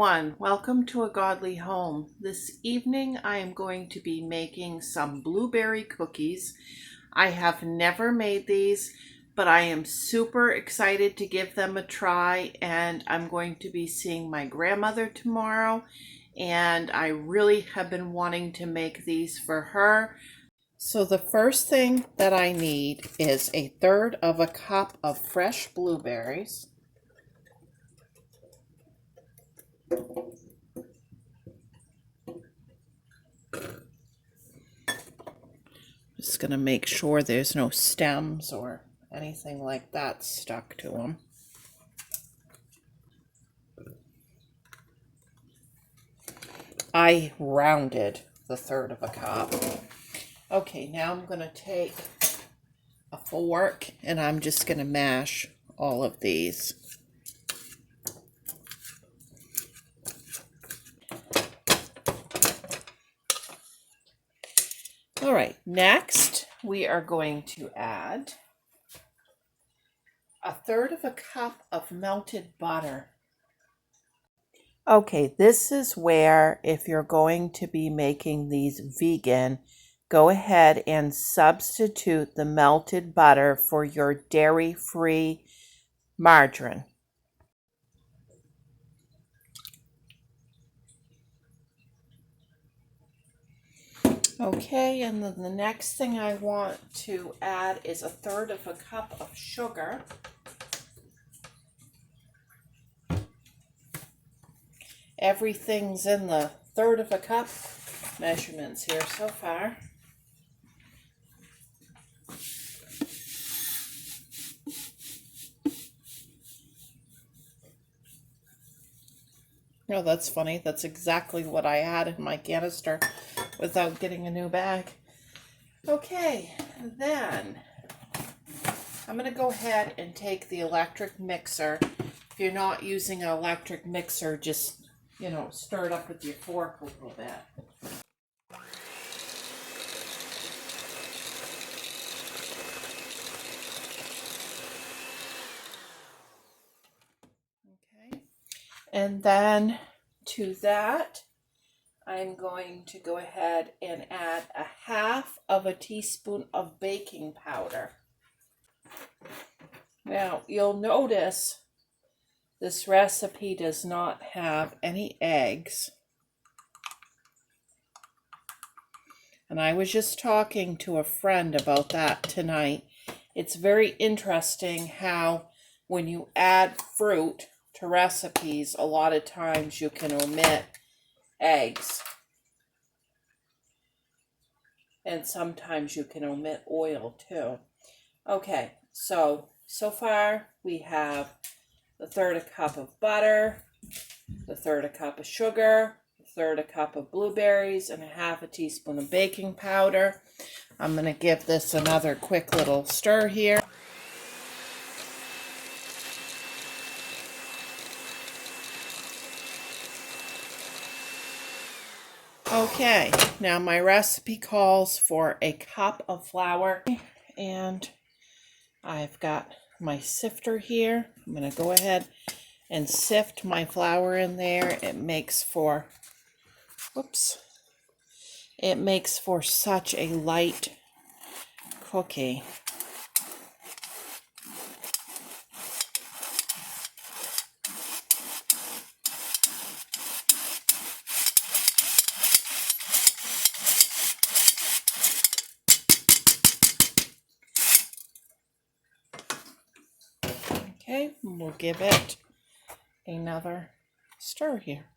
everyone, welcome to A Godly Home. This evening I am going to be making some blueberry cookies. I have never made these, but I am super excited to give them a try, and I'm going to be seeing my grandmother tomorrow, and I really have been wanting to make these for her. So the first thing that I need is 1/3 of a cup of fresh blueberries. Just going to make sure there's no stems or anything like that stuck to them. I rounded the 1/3 of a cup. Okay, now I'm going to take a fork and I'm just going to mash all of these. All right, next we are going to add 1/3 of a cup of melted butter. Okay, this is where, if you're going to be making these vegan, go ahead and substitute the melted butter for your dairy-free margarine. Okay, and then the next thing I want to add is 1/3 of a cup of sugar. Everything's in the 1/3 of a cup measurements here so far. Oh, that's funny. That's exactly what I had in my canister without getting a new bag. Okay, then I'm going to go ahead and take the electric mixer. If you're not using an electric mixer, just, stir it up with your fork a little bit. Okay, and then to that, I'm going to go ahead and add 1/2 teaspoon of baking powder. Now, you'll notice this recipe does not have any eggs. And I was just talking to a friend about that tonight. It's very interesting how when you add fruit to recipes, a lot of times you can omit eggs. And sometimes you can omit oil too. Okay, so far we have 1/3 a cup of butter, 1/3 a cup of sugar, 1/3 a cup of blueberries, and 1/2 teaspoon of baking powder. I'm going to give this another quick little stir here. Okay, now my recipe calls for 1 cup of flour, and I've got my sifter here. I'm going to go ahead and sift my flour in there. It makes for such a light cookie. Okay, we'll give it another stir here.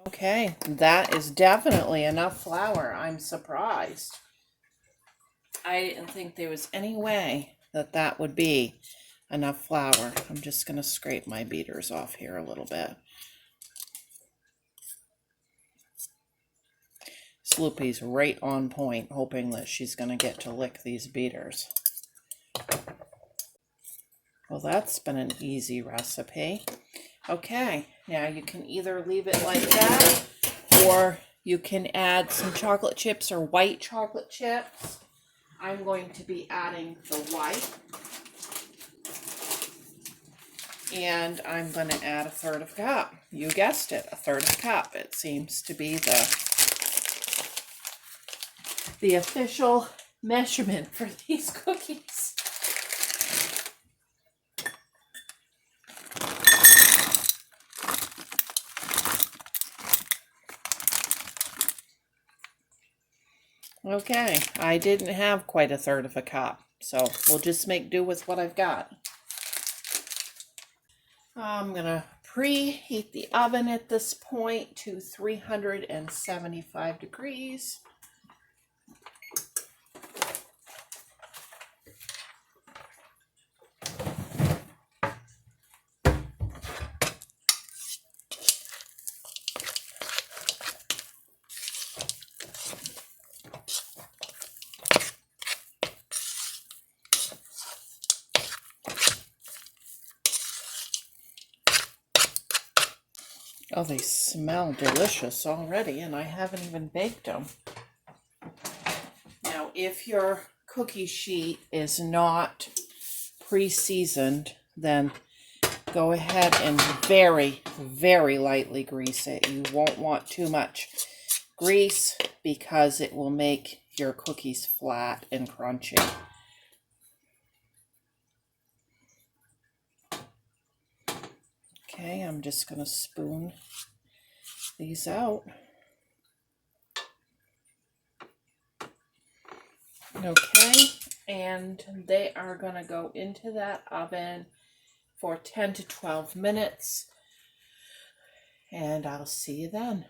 Okay, that is definitely enough flour. I'm surprised. I didn't think there was any way that would be. enough flour. I'm just going to scrape my beaters off here a little bit. Sloopy's right on point, hoping that she's going to get to lick these beaters. Well, that's been an easy recipe. Okay, now you can either leave it like that, or you can add some chocolate chips or white chocolate chips. I'm going to be adding the white. And I'm going to add 1/3 cup. You guessed it, 1/3 cup. It seems to be the official measurement for these cookies. Okay, I didn't have quite 1/3 cup, so we'll just make do with what I've got. I'm going to preheat the oven at this point to 375 degrees. Oh, they smell delicious already, and I haven't even baked them. Now, if your cookie sheet is not pre-seasoned, then go ahead and very, very lightly grease it. You won't want too much grease because it will make your cookies flat and crunchy. Okay, I'm just going to spoon these out. Okay, and they are going to go into that oven for 10 to 12 minutes, and I'll see you then.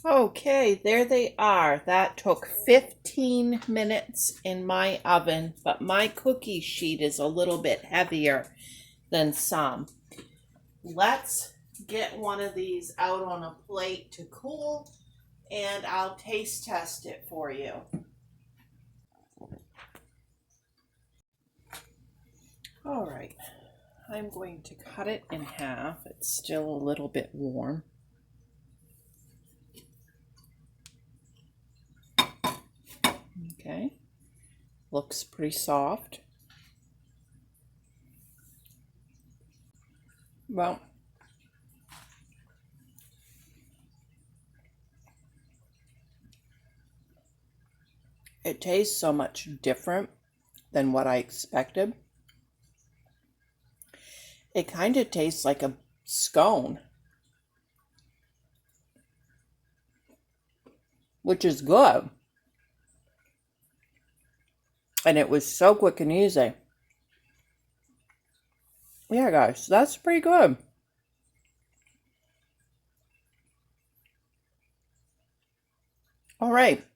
Okay, there they are. That took 15 minutes in my oven, but my cookie sheet is a little bit heavier than some. Let's get one of these out on a plate to cool, and I'll taste test it for you. All right, I'm going to cut it in half. It's still a little bit warm. Okay, looks pretty soft. Well, it tastes so much different than what I expected. It kind of tastes like a scone, which is good. And it was so quick and easy. Yeah, guys, that's pretty good. All right.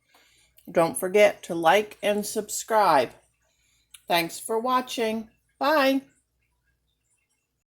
Don't forget to like and subscribe. Thanks for watching. Bye.